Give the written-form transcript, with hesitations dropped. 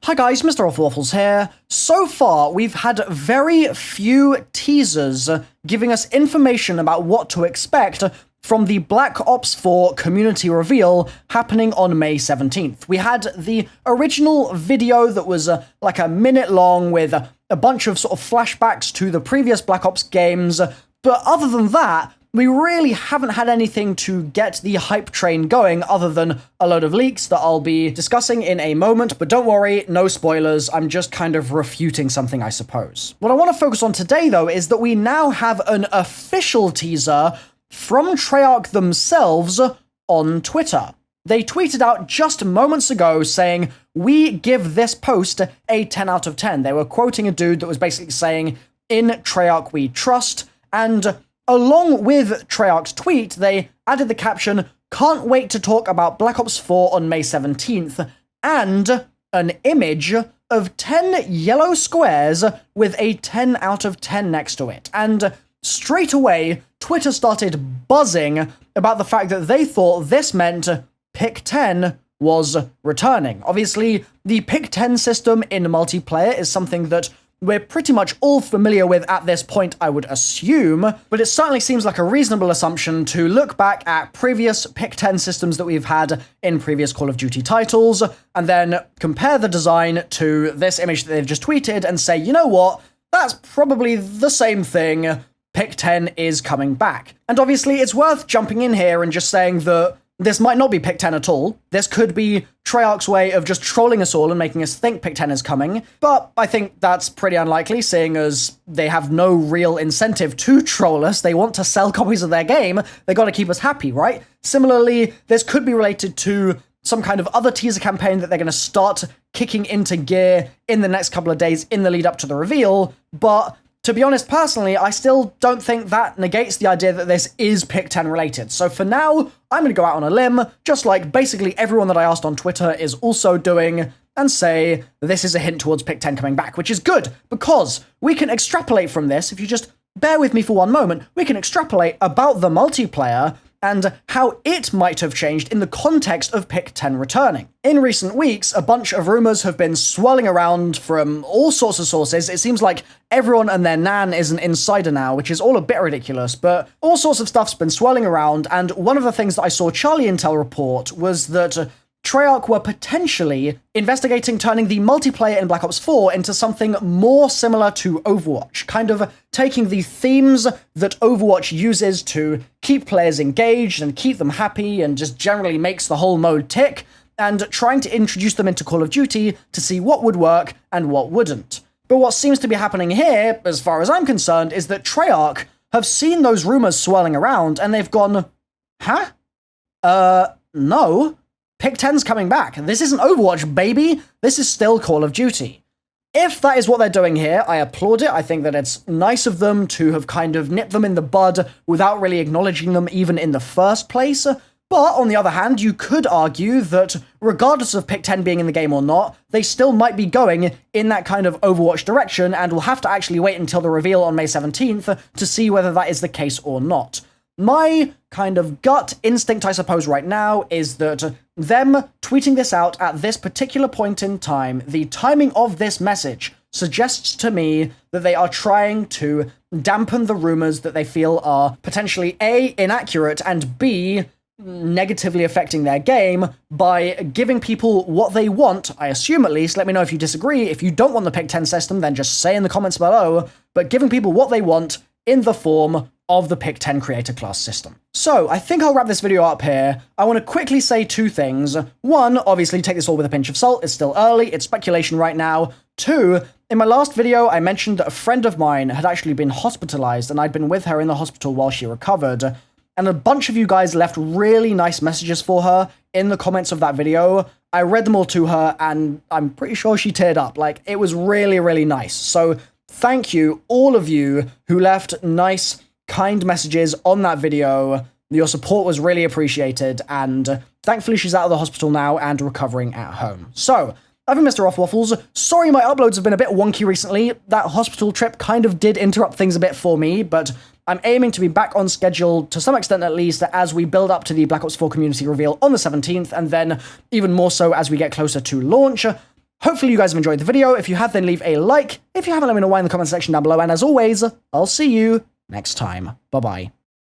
Hi guys, MrRoflWaffles here. So far, we've had very few teasers giving us information about what to expect from the Black Ops 4 community reveal happening on May 17th. We had the original video that was like a minute long with a bunch of sort of flashbacks to the previous Black Ops games, but other than that, we really haven't had anything to get the hype train going other than a load of leaks that I'll be discussing in a moment, but don't worry, no spoilers, I'm just kind of refuting something, I suppose. What I want to focus on today, though, is that we now have an official teaser from Treyarch themselves on Twitter. They tweeted out just moments ago saying, "We give this post a 10 out of 10. They were quoting a dude that was basically saying, "In Treyarch we trust," and along with Treyarch's tweet, they added the caption, "Can't wait to talk about Black Ops 4 on May 17th, and an image of 10 yellow squares with a 10 out of 10 next to it. And straight away, Twitter started buzzing about the fact that they thought this meant Pick 10 was returning. Obviously, the Pick 10 system in multiplayer is something that we're pretty much all familiar with at this point, I would assume, but it certainly seems like a reasonable assumption to look back at previous Pick 10 systems that we've had in previous Call of Duty titles, and then compare the design to this image that they've just tweeted and say, you know what, that's probably the same thing, Pick 10 is coming back. And obviously it's worth jumping in here and just saying that this might not be Pick 10 at all. This could be Treyarch's way of just trolling us all and making us think Pick 10 is coming, but I think that's pretty unlikely, seeing as they have no real incentive to troll us. They want to sell copies of their game. They gotta keep us happy, right? Similarly, this could be related to some kind of other teaser campaign that they're gonna start kicking into gear in the next couple of days in the lead up to the reveal, but to be honest, personally, I still don't think that negates the idea that this is Pick 10 related. So for now, I'm going to go out on a limb, just like basically everyone that I asked on Twitter is also doing, and say this is a hint towards Pick 10 coming back, which is good, because we can extrapolate from this. If you just bear with me for one moment, we can extrapolate about the multiplayer and how it might have changed in the context of Pick 10 returning. In recent weeks, a bunch of rumors have been swirling around from all sorts of sources. It seems like everyone and their nan is an insider now, which is all a bit ridiculous, but all sorts of stuff's been swirling around, and one of the things that I saw Charlie Intel report was that Treyarch were potentially investigating turning the multiplayer in Black Ops 4 into something more similar to Overwatch, kind of taking the themes that Overwatch uses to keep players engaged and keep them happy and just generally makes the whole mode tick, and trying to introduce them into Call of Duty to see what would work and what wouldn't. But what seems to be happening here, as far as I'm concerned, is that Treyarch have seen those rumors swirling around and they've gone, huh? No. Pick 10's coming back. This isn't Overwatch, baby. This is still Call of Duty. If that is what they're doing here, I applaud it. I think that it's nice of them to have kind of nipped them in the bud without really acknowledging them even in the first place. But on the other hand, you could argue that regardless of Pick 10 being in the game or not, they still might be going in that kind of Overwatch direction, and we'll have to actually wait until the reveal on May 17th to see whether that is the case or not. My kind of gut instinct, I suppose, right now is that them tweeting this out at this particular point in time, the timing of this message suggests to me that they are trying to dampen the rumors that they feel are potentially A, inaccurate, and B, negatively affecting their game by giving people what they want, I assume at least. Let me know if you disagree. If you don't want the Pick 10 system, then just say in the comments below, but giving people what they want in the form of the Pick 10 creator class system. So, I think I'll wrap this video up here. I want to quickly say two things. One, obviously take this all with a pinch of salt, it's still early, it's speculation right now. Two, in my last video, I mentioned that a friend of mine had actually been hospitalized, and I'd been with her in the hospital while she recovered. And a bunch of you guys left really nice messages for her in the comments of that video. I read them all to her, and I'm pretty sure she teared up. Like, it was really, really nice. So, thank you, all of you who left nice, kind messages on that video. Your support was really appreciated, and thankfully she's out of the hospital now and recovering at home. So, I've been MrRoflWaffles. Sorry my uploads have been a bit wonky recently. That hospital trip kind of did interrupt things a bit for me, but I'm aiming to be back on schedule, to some extent at least, as we build up to the Black Ops 4 community reveal on the 17th, and then even more so as we get closer to launch. Hopefully you guys have enjoyed the video. If you have, then leave a like. If you haven't, let me know why in the comment section down below. And as always, I'll see you next time. Bye-bye.